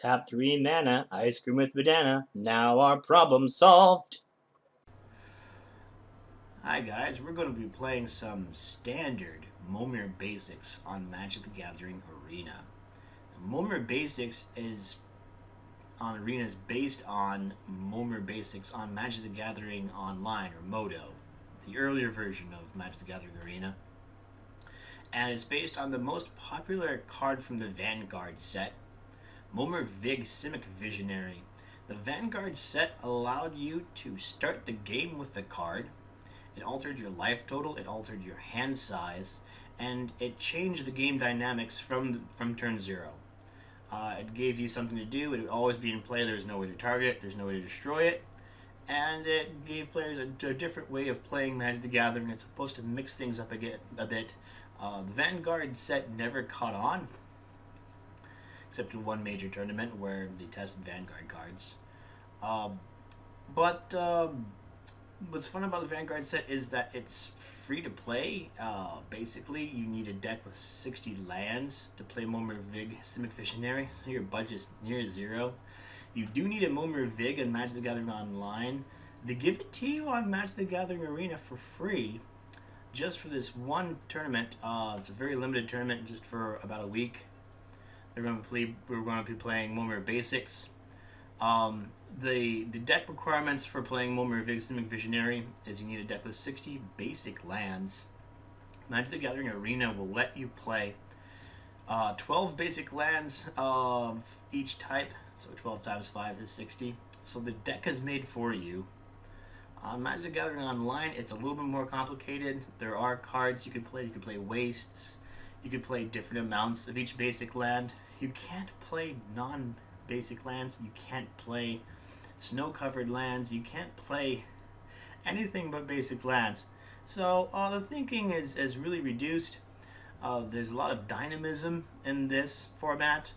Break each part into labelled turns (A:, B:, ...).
A: Tap 3 mana, ice cream with banana. Now our problem solved.
B: Hi guys, we're going to be playing some standard Momir Basics on Magic the Gathering Arena. Momir Basics is on Arena is based on Momir Basics on Magic the Gathering Online or Modo, the earlier version of Magic the Gathering Arena. And it's based on the most popular card from the Vanguard set, Momir Vig Simic Visionary. The Vanguard set allowed you to start the game with the card. It altered your life total, it altered your hand size, and it changed the game dynamics from turn 0. It gave you something to do, it would always be in play, there's no way to target it, there's no way to destroy it, and it gave players a different way of playing Magic the Gathering. It's supposed to mix things up a bit. The Vanguard set never caught on, except in one major tournament where they tested Vanguard cards. But what's fun about the Vanguard set is that it's free to play. Basically, you need a deck with 60 lands to play Momir Vig Simic Visionary, so your budget is near zero. You do need a Momir Vig in Magic the Gathering Online. They give it to you on Magic the Gathering Arena for free, just for this one tournament. It's a very limited tournament, just for about a week. We're going to be playing Momir Basics. The deck requirements for playing Momir Vig Simic Visionary is you need a deck with 60 basic lands. Magic the Gathering Arena will let you play 12 basic lands of each type, so 12 times 5 is 60. So the deck is made for you. Magic the Gathering Online, it's a little bit more complicated. There are cards you can play. You can play wastes. You can play different amounts of each basic land. You can't play non-basic lands. You can't play snow-covered lands. You can't play anything but basic lands. So the thinking is really reduced. There's a lot of dynamism in this format.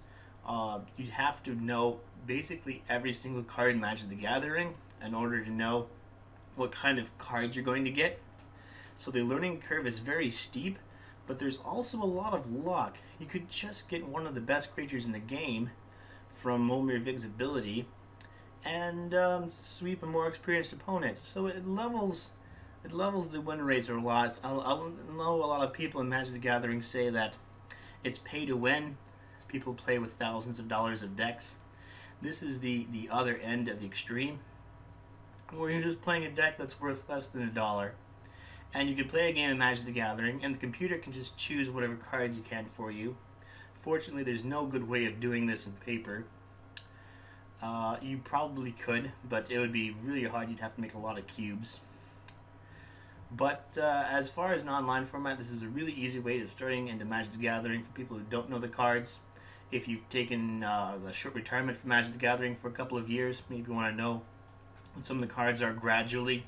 B: You'd have to know basically every single card in Magic the Gathering in order to know what kind of cards you're going to get. So the learning curve is very steep, but there's also a lot of luck. You could just get one of the best creatures in the game from Momir Vig's ability and sweep a more experienced opponent. So it levels the win rates a lot. I know a lot of people in Magic the Gathering say that it's pay to win. People play with thousands of dollars of decks. This is the other end of the extreme, where you're just playing a deck that's worth less than $1. And you can play a game of Magic the Gathering, and the computer can just choose whatever card you can for you. Fortunately, there's no good way of doing this in paper. You probably could, but it would be really hard. You'd have to make a lot of cubes. But as far as an online format, this is a really easy way of starting into Magic the Gathering for people who don't know the cards. If you've taken a short retirement from Magic the Gathering for a couple of years, maybe you want to know what some of the cards are gradually.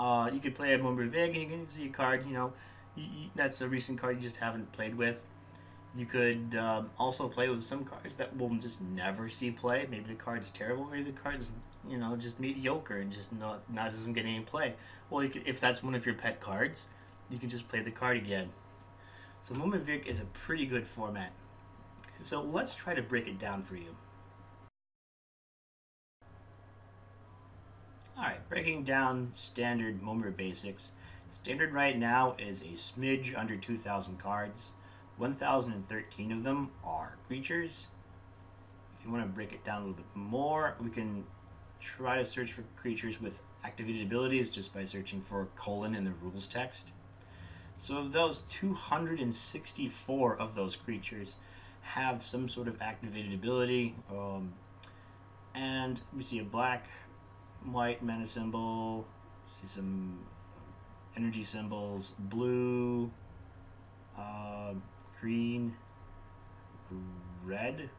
B: You could play a Momir Vig, and you can see a card, that's a recent card you just haven't played with. You could also play with some cards that will just never see play. Maybe the card's terrible, maybe the card's just mediocre and just not doesn't get any play. Well, if that's one of your pet cards, you can just play the card again. So Momir Vig is a pretty good format. So let's try to break it down for you. Alright, breaking down standard Momir Basics. Standard right now is a smidge under 2,000 cards. 1,013 of them are creatures. If you want to break it down a little bit more, we can try to search for creatures with activated abilities just by searching for colon in the rules text. So of those, 264 of those creatures have some sort of activated ability. And we see a black, white mana symbol, see some energy symbols, blue, green, red.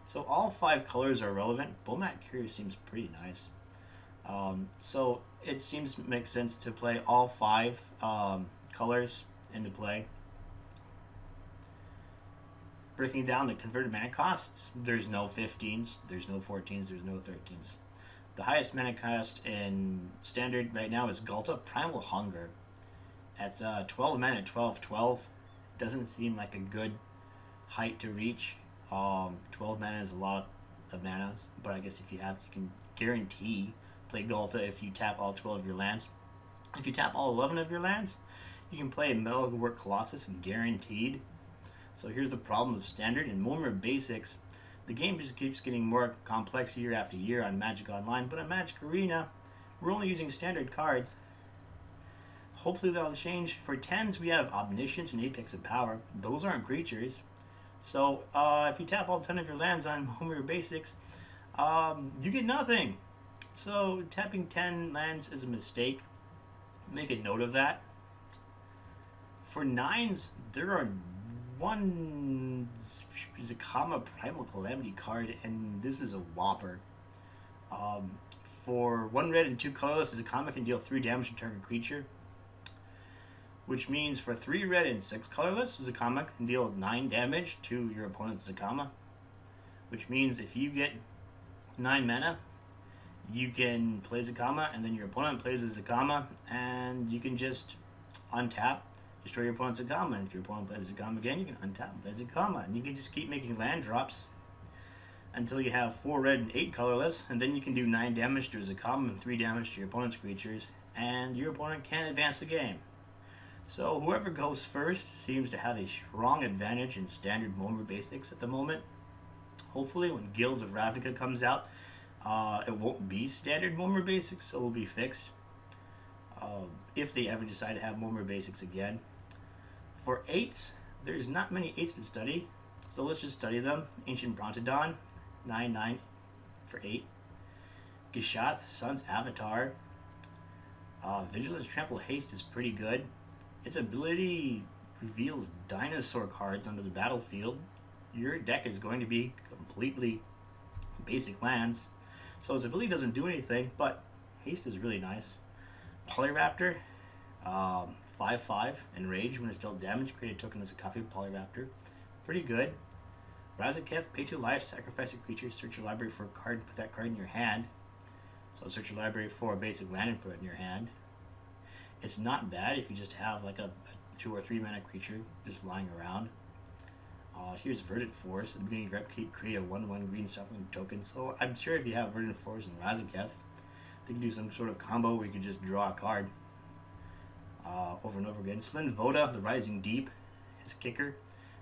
B: So all 5 colors are relevant. Bomat Curious seems pretty nice. So it seems to make sense to play all 5 colors into play. Breaking down the converted mana costs, there's no 15s, there's no 14s, there's no 13s. The highest mana cost in Standard right now is Ghalta Primal Hunger. That's 12 mana, 12/12. Doesn't seem like a good height to reach. 12 mana is a lot of mana, but I guess if you have, you can guarantee play Ghalta if you tap all 12 of your lands. If you tap all 11 of your lands, you can play Metalwork Colossus and guaranteed. So here's the problem of Standard. In Momir Basics, the game just keeps getting more complex year after year on Magic Online, but on Magic Arena, we're only using standard cards. Hopefully that'll change. For 10s, we have Omniscience and Apex of Power. Those aren't creatures. So if you tap all 10 of your lands on Momir Basics, you get nothing. So tapping 10 lands is a mistake. Make a note of that. For 9s, there are one Zakama Primal Calamity card, and this is a whopper. For 1 red and 2 colorless, Zakama can deal 3 damage to target creature. Which means for 3 red and 6 colorless, Zakama can deal 9 damage to your opponent's Zakama. Which means if you get 9 mana, you can play Zakama, and then your opponent plays a Zakama, and you can just untap, destroy your opponent's Zakama. And if your opponent plays Zakama again, you can untap and play Zakama. And you can just keep making land drops until you have 4 red and 8 colorless, and then you can do 9 damage to a Zakama and 3 damage to your opponent's creatures, and your opponent can't advance the game. So whoever goes first seems to have a strong advantage in Standard Momir Basics at the moment. Hopefully when Guilds of Ravnica comes out, it won't be Standard Momir Basics, so it'll be fixed. If they ever decide to have Momir Basics again. For 8s, there's not many 8s to study, so let's just study them. Ancient Brontodon, 9/9 for 8. Gishath, Sun's Avatar. Vigilance Trample Haste is pretty good. Its ability reveals dinosaur cards onto the battlefield. Your deck is going to be completely basic lands, so its ability doesn't do anything, but haste is really nice. Polyraptor, 5/5, enrage. When it's dealt damage, create a token that's a copy of Polyraptor. Pretty good. Razaketh, pay 2 life, sacrifice a creature, search your library for a card, and put that card in your hand. So search your library for a basic land and put it in your hand. It's not bad if you just have like a 2 or 3 mana creature just lying around. Here's Verdant Force. At the beginning of your upkeep, create a 1/1 green supplement token. So I'm sure if you have Verdant Force and Razaketh, they can do some sort of combo where you can just draw a card over and over again. Slyn Voda, the Rising Deep, his kicker.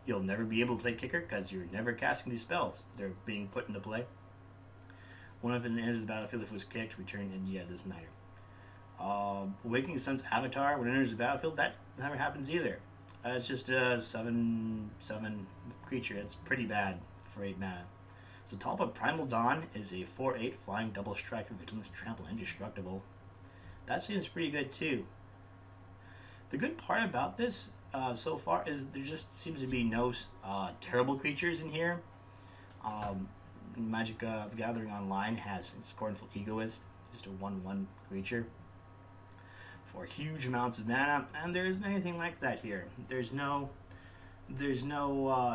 B: You'll never be able to play kicker because you're never casting these spells. They're being put into play. One of it enters the battlefield if it was kicked, return, and yeah, it doesn't matter. Awakening Sun's Avatar, when it enters the battlefield, that never happens either. It's just a 7/7 creature. It's pretty bad for 8 mana. Zatalpa Primal Dawn is a 4/8 flying double strike of Vigilance Trample Indestructible. That seems pretty good too. The good part about this so far is there just seems to be no terrible creatures in here. Magic the Gathering Online has Scornful Egoist, just a 1/1 creature for huge amounts of mana, and there isn't anything like that here. There's no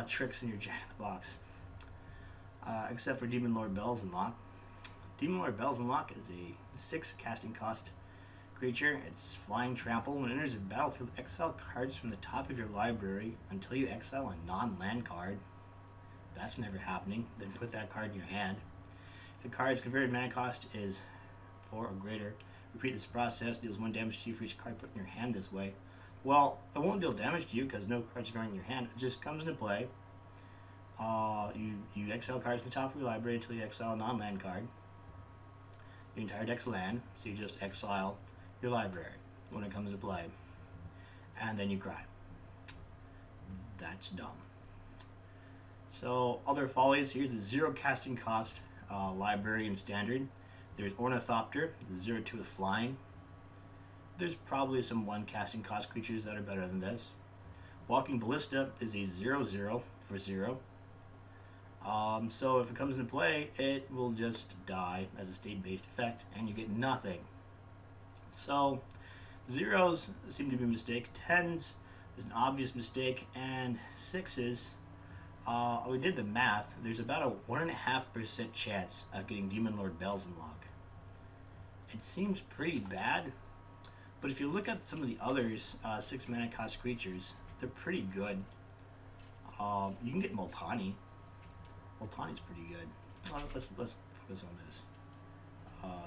B: tricks in your Jack in the Box, except for Demon Lord Bells Unlock. Demon Lord Bells Unlock is a 6 casting cost creature. It's flying trample. When it enters the battlefield, exile cards from the top of your library until you exile a non-land card. That's never happening. Then put that card in your hand. If the card's converted mana cost is 4 or greater, repeat this process. Deals 1 damage to you for each card put in your hand this way. Well, it won't deal damage to you because no cards are going in your hand. It just comes into play. You exile cards from the top of your library until you exile a non-land card. Your entire deck's land, so you just exile your library when it comes into play. And then you cry. That's dumb. So, other follies, here's the 0 casting cost library in Standard. There's Ornithopter, the 0/2 with flying. There's probably some 1 casting cost creatures that are better than this. Walking Ballista is a 0/0 for 0. So if it comes into play, it will just die as a state-based effect, and you get nothing. So 0s seem to be a mistake. 10s is an obvious mistake, and 6s, we did the math. There's about a 1.5% chance of getting Demon Lord Bells Unlock. It seems pretty bad, but if you look at some of the others, 6 mana cost creatures, they're pretty good. You can get Multani. Moltani's pretty good. Let's focus on this.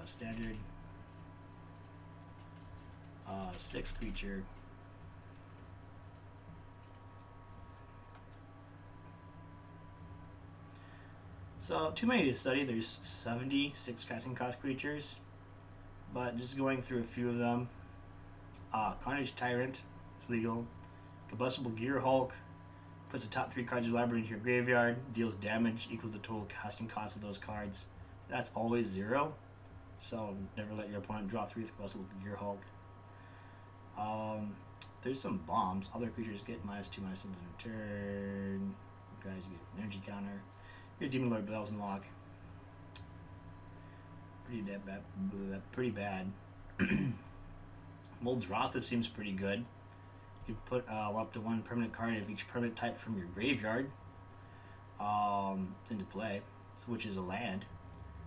B: Standard. 6 creature. So, too many to study. There's 76 casting cost creatures. But just going through a few of them. Carnage Tyrant. It's legal. Combustible Gear Hulk. Puts the top 3 cards of your library into your graveyard. Deals damage equal to the total casting cost of those cards. That's always 0. So, never let your opponent draw 3 with Combustible Gear Hulk. There's some bombs. Other creatures get -2/-1 in turn. Guys, you get an energy counter. Your Demon Lord Bells and Lock. Pretty bad. Moldrathis seems pretty good. You can put up to 1 permanent card of each permanent type from your graveyard into play, which is a land.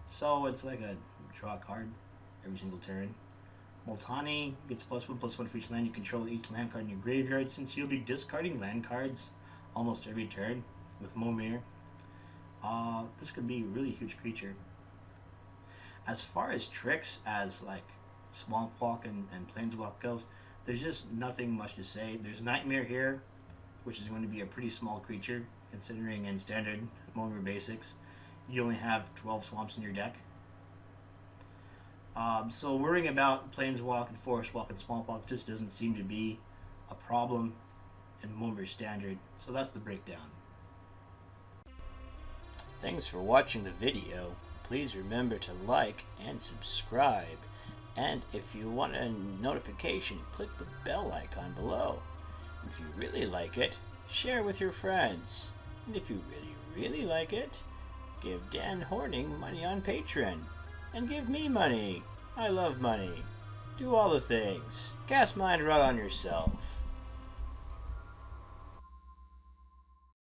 B: So it's like a draw card every single turn. Moltani gets +1/+1 for each land you control each land card in your graveyard, since you'll be discarding land cards almost every turn with Momir. This could be a really huge creature. As far as tricks as like Swamp Walk and Planeswalk goes, there's just nothing much to say. There's Nightmare here, which is going to be a pretty small creature, considering in standard Momir Basics, you only have 12 swamps in your deck. So worrying about Planeswalk and Forest Walk and Swamp Walk just doesn't seem to be a problem in Momir Standard. So that's the breakdown.
A: Thanks for watching the video. Please remember to like and subscribe. And if you want a notification, click the bell icon below. If you really like it, share with your friends. And if you really like it, give Dan Horning money on Patreon. And give me money. I love money. Do all the things. Cast mind run on yourself.